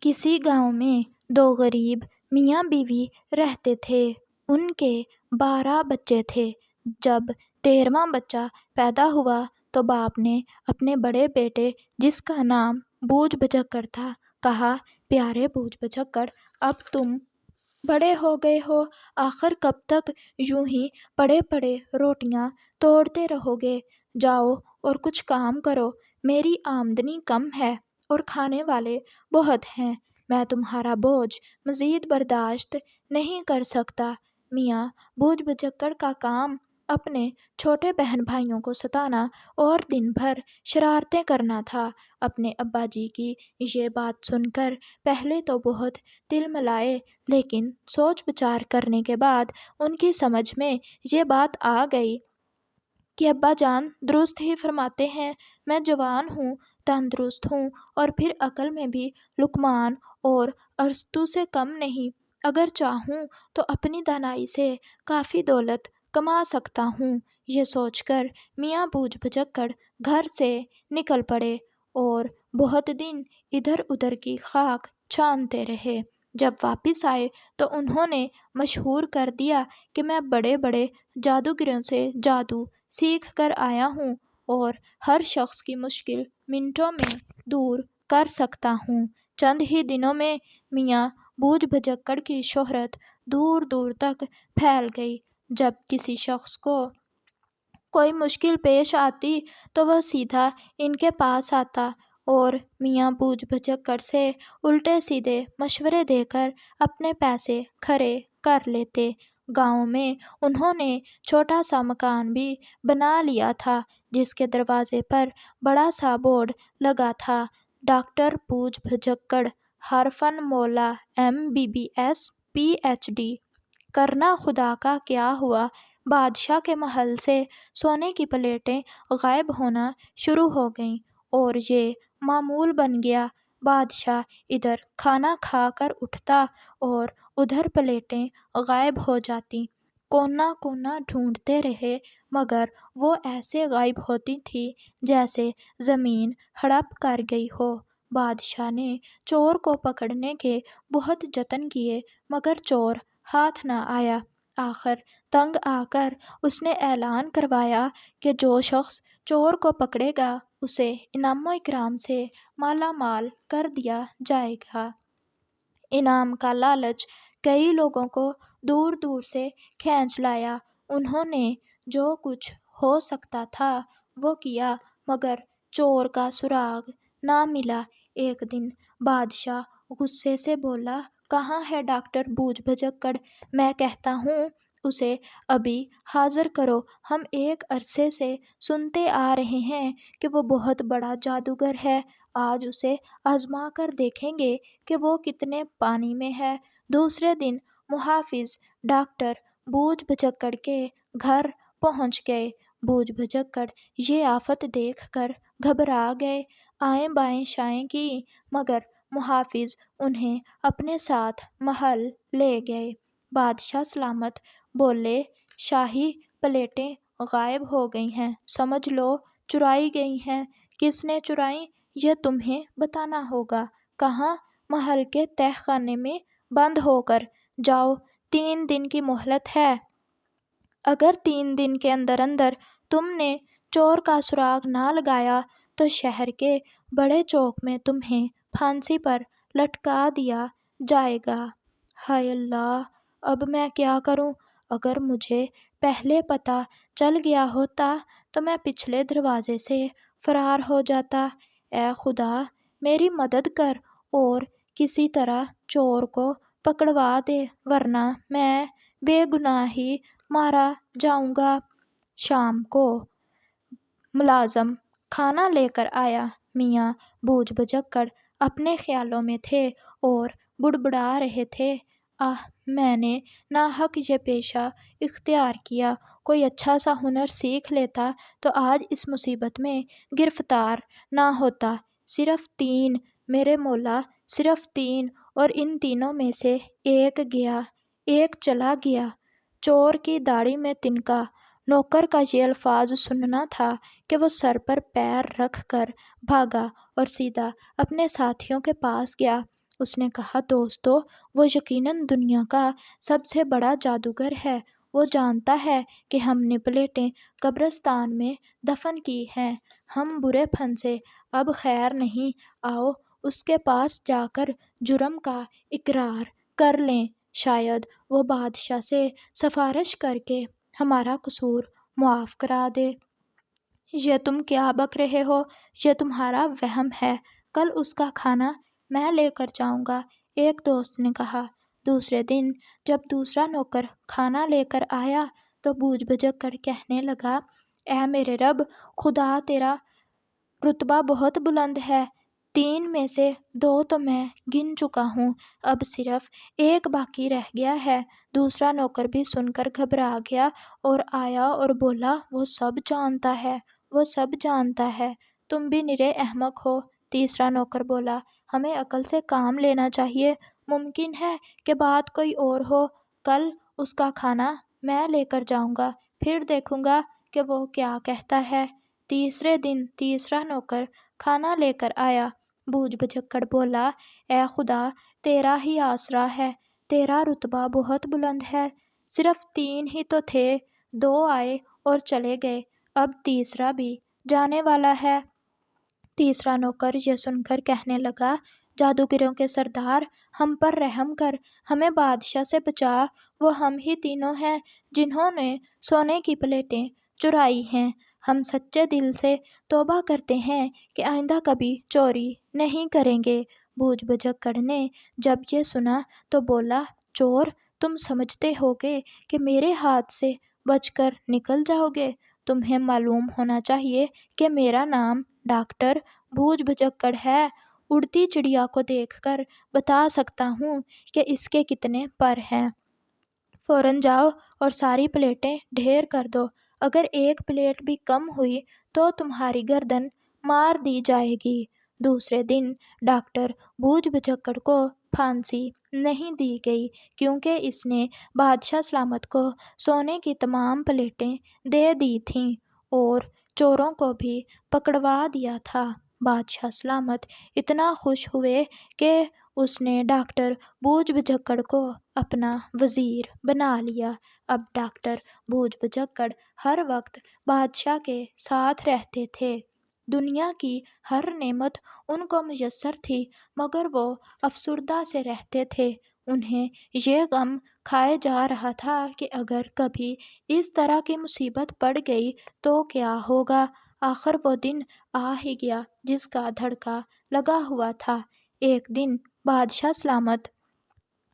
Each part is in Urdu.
کسی گاؤں میں دو غریب میاں بیوی رہتے تھے۔ ان کے 12 بچے تھے۔ جب 13واں بچہ پیدا ہوا تو باپ نے اپنے بڑے بیٹے، جس کا نام بوجھ بجکڑ تھا، کہا، پیارے بوجھ بجکڑ، اب تم بڑے ہو گئے ہو، آخر کب تک یوں ہی پڑے پڑے روٹیاں توڑتے رہو گے؟ جاؤ اور کچھ کام کرو۔ میری آمدنی کم ہے اور کھانے والے بہت ہیں، میں تمہارا بوجھ مزید برداشت نہیں کر سکتا۔ میاں بوجھ بجکڑ کا کام اپنے چھوٹے بہن بھائیوں کو ستانا اور دن بھر شرارتیں کرنا تھا۔ اپنے ابا جی کی یہ بات سن کر پہلے تو بہت تلملائے، لیکن سوچ بچار کرنے کے بعد ان کی سمجھ میں یہ بات آ گئی کہ ابا جان درست ہی فرماتے ہیں، میں جوان ہوں، تندرست ہوں اور پھر عقل میں بھی لقمان اور ارسطو سے کم نہیں۔ اگر چاہوں تو اپنی دانائی سے کافی دولت کما سکتا ہوں۔ یہ سوچ کر میاں بوجھ بجکڑ گھر سے نکل پڑے اور بہت دن ادھر ادھر کی خاک چھانتے رہے۔ جب واپس آئے تو انہوں نے مشہور کر دیا کہ میں بڑے بڑے جادوگروں سے جادو سیکھ کر آیا ہوں اور ہر شخص کی مشکل منٹوں میں دور کر سکتا ہوں۔ چند ہی دنوں میں میاں بوجھ بجکڑ کی شہرت دور دور تک پھیل گئی۔ جب کسی شخص کو کوئی مشکل پیش آتی تو وہ سیدھا ان کے پاس آتا اور میاں بوجھ بجکڑ سے الٹے سیدھے مشورے دے کر اپنے پیسے کھڑے کر لیتے۔ گاؤں میں انہوں نے چھوٹا سا مکان بھی بنا لیا تھا، جس کے دروازے پر بڑا سا بورڈ لگا تھا، ڈاکٹر بوجھ بجکڑ، حرفن مولا، MBBS PhD۔ کرنا خدا کا کیا ہوا، بادشاہ کے محل سے سونے کی پلیٹیں غائب ہونا شروع ہو گئیں اور یہ معمول بن گیا۔ بادشاہ ادھر کھانا کھا کر اٹھتا اور ادھر پلیٹیں غائب ہو جاتیں۔ کونا کونا ڈھونڈتے رہے مگر وہ ایسے غائب ہوتی تھی جیسے زمین ہڑپ کر گئی ہو۔ بادشاہ نے چور کو پکڑنے کے بہت جتن کیے مگر چور ہاتھ نہ آیا۔ آخر تنگ آ کر اس نے اعلان کروایا کہ جو شخص چور کو پکڑے گا اسے انعام و اکرام سے مالا مال کر دیا جائے گا۔ انعام کا لالچ کئی لوگوں کو دور دور سے کھینچ لایا۔ انہوں نے جو کچھ ہو سکتا تھا وہ کیا مگر چور کا سراغ نہ ملا۔ ایک دن بادشاہ غصے سے بولا، کہاں ہے ڈاکٹر بوجھ بجکڑ؟ میں کہتا ہوں اسے ابھی حاضر کرو۔ ہم ایک عرصے سے سنتے آ رہے ہیں کہ وہ بہت بڑا جادوگر ہے، آج اسے آزما کر دیکھیں گے کہ وہ کتنے پانی میں ہے۔ دوسرے دن محافظ ڈاکٹر بوجھ بجکڑ کے گھر پہنچ گئے۔ بوجھ بجکڑ یہ آفت دیکھ کر گھبرا گئے، آئیں بائیں شائیں کی مگر محافظ انہیں اپنے ساتھ محل لے گئے۔ بادشاہ سلامت بولے، شاہی پلیٹیں غائب ہو گئی ہیں، سمجھ لو چرائی گئی ہیں۔ کس نے چرائیں یہ تمہیں بتانا ہوگا۔ کہاں؟ محل کے تہ خانے میں بند ہو کر۔ جاؤ، 3 دن کی مہلت ہے، اگر 3 دن کے اندر اندر تم نے چور کا سراغ نہ لگایا تو شہر کے بڑے چوک میں تمہیں پھانسی پر لٹکا دیا جائے گا۔ ہائے اللہ، اب میں کیا کروں؟ اگر مجھے پہلے پتہ چل گیا ہوتا تو میں پچھلے دروازے سے فرار ہو جاتا۔ اے خدا، میری مدد کر اور کسی طرح چور کو پکڑوا دے ورنہ میں بے گناہ ہی مارا جاؤں گا۔ شام کو ملازم کھانا لے کر آیا۔ میاں بوجھ بجکڑ اپنے خیالوں میں تھے اور بڑبڑا رہے تھے، میں نے ناحق یہ پیشہ اختیار کیا، کوئی اچھا سا ہنر سیکھ لیتا تو آج اس مصیبت میں گرفتار نہ ہوتا۔ صرف 3 میرے مولا، صرف 3، اور ان تینوں میں سے ایک گیا، ایک چلا گیا۔ چور کی داڑھی میں تنکا۔ نوکر کا یہ الفاظ سننا تھا کہ وہ سر پر پیر رکھ کر بھاگا اور سیدھا اپنے ساتھیوں کے پاس گیا اس نے کہا دوستو، وہ یقیناً دنیا کا سب سے بڑا جادوگر ہے۔ وہ جانتا ہے کہ ہم نے پلیٹیں قبرستان میں دفن کی ہیں، ہم برے پھن سے اب خیر نہیں، آؤ اس کے پاس جا کر جرم کا اقرار کر لیں، شاید وہ بادشاہ سے سفارش کر کے ہمارا قصور معاف کرا دے۔ یہ تم کیا بک رہے ہو؟ یہ تمہارا وہم ہے، کل اس کا کھانا میں لے کر جاؤں گا، ایک دوست نے کہا۔ دوسرے دن جب دوسرا نوکر کھانا لے کر آیا تو بوجھ بجک کر کہنے لگا، اے میرے رب، خدا تیرا رتبہ بہت بلند ہے، 3 میں سے 2 تو میں گن چکا ہوں، اب صرف 1 باقی رہ گیا ہے۔ دوسرا نوکر بھی سن کر گھبرا گیا اور آیا اور بولا، وہ سب جانتا ہے، وہ سب جانتا ہے، تم بھی نرے احمق ہو۔ تیسرا نوکر بولا، ہمیں عقل سے کام لینا چاہیے، ممکن ہے کہ بات کوئی اور ہو، کل اس کا کھانا میں لے کر جاؤں گا، پھر دیکھوں گا کہ وہ کیا کہتا ہے۔ تیسرے دن تیسرا نوکر کھانا لے کر آیا۔ بوجھ بجکڑ بولا، اے خدا، تیرا ہی آسرا ہے، تیرا رتبہ بہت بلند ہے، صرف 3 ہی تو تھے، 2 آئے اور چلے گئے، اب تیسرا بھی جانے والا ہے۔ تیسرا نوکر یہ سن کر کہنے لگا، جادوگروں کے سردار، ہم پر رحم کر، ہمیں بادشاہ سے بچا، وہ ہم ہی تینوں ہیں جنہوں نے سونے کی پلیٹیں چرائی ہیں، ہم سچے دل سے توبہ کرتے ہیں کہ آئندہ کبھی چوری نہیں کریں گے۔ بوجھ بجکڑ نے جب یہ سنا تو بولا، چور، تم سمجھتے ہوگے کہ میرے ہاتھ سے بچ کر نکل جاؤ گے؟ تمہیں معلوم ہونا چاہیے کہ میرا نام ڈاکٹر بوجھ بجکڑ ہے، اڑتی چڑیا کو دیکھ کر بتا سکتا ہوں کہ اس کے کتنے پر ہیں، فوراً جاؤ اور ساری پلیٹیں ڈھیر کر دو، اگر 1 پلیٹ بھی کم ہوئی تو تمہاری گردن مار دی جائے گی۔ دوسرے دن ڈاکٹر بوجھ بجکڑ کو پھانسی نہیں دی گئی کیونکہ اس نے بادشاہ سلامت کو سونے کی تمام پلیٹیں دے دی تھیں اور چوروں کو بھی پکڑوا دیا تھا۔ بادشاہ سلامت اتنا خوش ہوئے کہ اس نے ڈاکٹر بوجھ بجکڑ کو اپنا وزیر بنا لیا۔ اب ڈاکٹر بوجھ بجکڑ ہر وقت بادشاہ کے ساتھ رہتے تھے، دنیا کی ہر نعمت ان کو میسر تھی، مگر وہ افسردہ سے رہتے تھے، انہیں یہ غم کھائے جا رہا تھا کہ اگر کبھی اس طرح کی مصیبت پڑ گئی تو کیا ہوگا۔ آخر وہ دن آ ہی گیا جس کا دھڑکا لگا ہوا تھا۔ ایک دن بادشاہ سلامت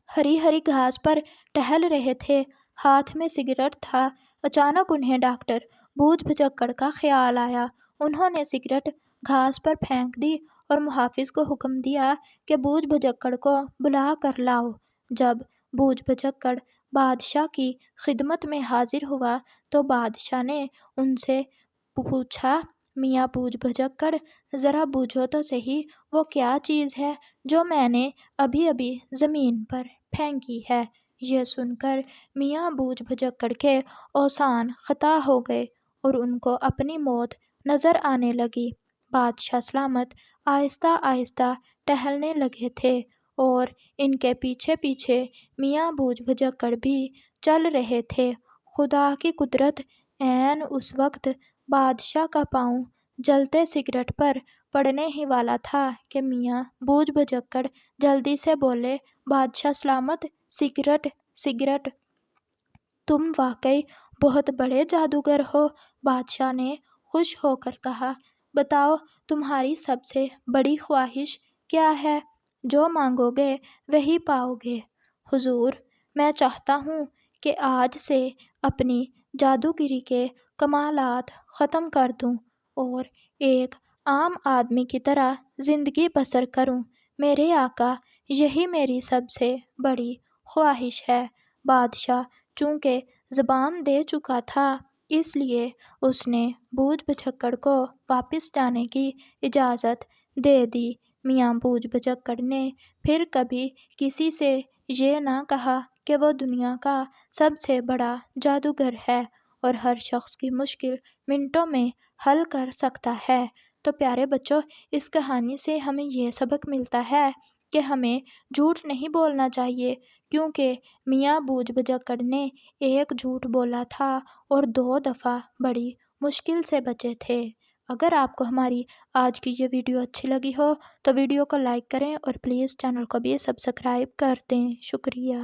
ہری ہری گھاس پر ٹہل رہے تھے، ہاتھ میں سگریٹ تھا، اچانک انہیں ڈاکٹر بوجھ بجکڑ کا خیال آیا، انہوں نے سگریٹ گھاس پر پھینک دی اور محافظ کو حکم دیا کہ بوجھ بجکڑ کو بلا کر لاؤ۔ جب بوجھ بجکڑ بادشاہ کی خدمت میں حاضر ہوا تو بادشاہ نے ان سے پوچھا، میاں بوجھ بجکڑ، ذرا بوجھو تو صحیح، وہ کیا چیز ہے جو میں نے ابھی ابھی زمین پر پھینکی ہے؟ یہ سن کر میاں بوجھ بجکڑ کے اوسان خطا ہو گئے اور ان کو اپنی موت نظر آنے لگی۔ بادشاہ سلامت آہستہ آہستہ ٹہلنے لگے تھے اور ان کے پیچھے پیچھے میاں بوجھ بجکڑ بھی چل رہے تھے۔ خدا کی قدرت، عین اس وقت بادشاہ کا پاؤں جلتے سگریٹ پر پڑنے ہی والا تھا کہ میاں بوجھ بجکڑ جلدی سے بولے، بادشاہ سلامت، سگریٹ، سگریٹ! تم واقعی بہت بڑے جادوگر ہو، بادشاہ نے خوش ہو کر کہا، بتاؤ تمہاری سب سے بڑی خواہش کیا ہے؟ جو مانگو گے وہی پاؤ گے۔ حضور، میں چاہتا ہوں کہ آج سے اپنی جادوگری کے کمالات ختم کر دوں اور ایک عام آدمی کی طرح زندگی بسر کروں، میرے آقا، یہی میری سب سے بڑی خواہش ہے۔ بادشاہ چونکہ زبان دے چکا تھا اس لیے اس نے بوجھ بجکڑ کو واپس جانے کی اجازت دے دی۔ میاں بوجھ بجکڑ نے پھر کبھی کسی سے یہ نہ کہا کہ وہ دنیا کا سب سے بڑا جادوگر ہے اور ہر شخص کی مشکل منٹوں میں حل کر سکتا ہے۔ تو پیارے بچوں، اس کہانی سے ہمیں یہ سبق ملتا ہے کہ ہمیں جھوٹ نہیں بولنا چاہیے، کیونکہ میاں بوجھ بجکڑ نے ایک جھوٹ بولا تھا اور 2 دفعہ بڑی مشکل سے بچے تھے۔ اگر آپ کو ہماری آج کی یہ ویڈیو اچھی لگی ہو تو ویڈیو کو لائک کریں اور پلیز چینل کو بھی سبسکرائب کر دیں۔ شکریہ۔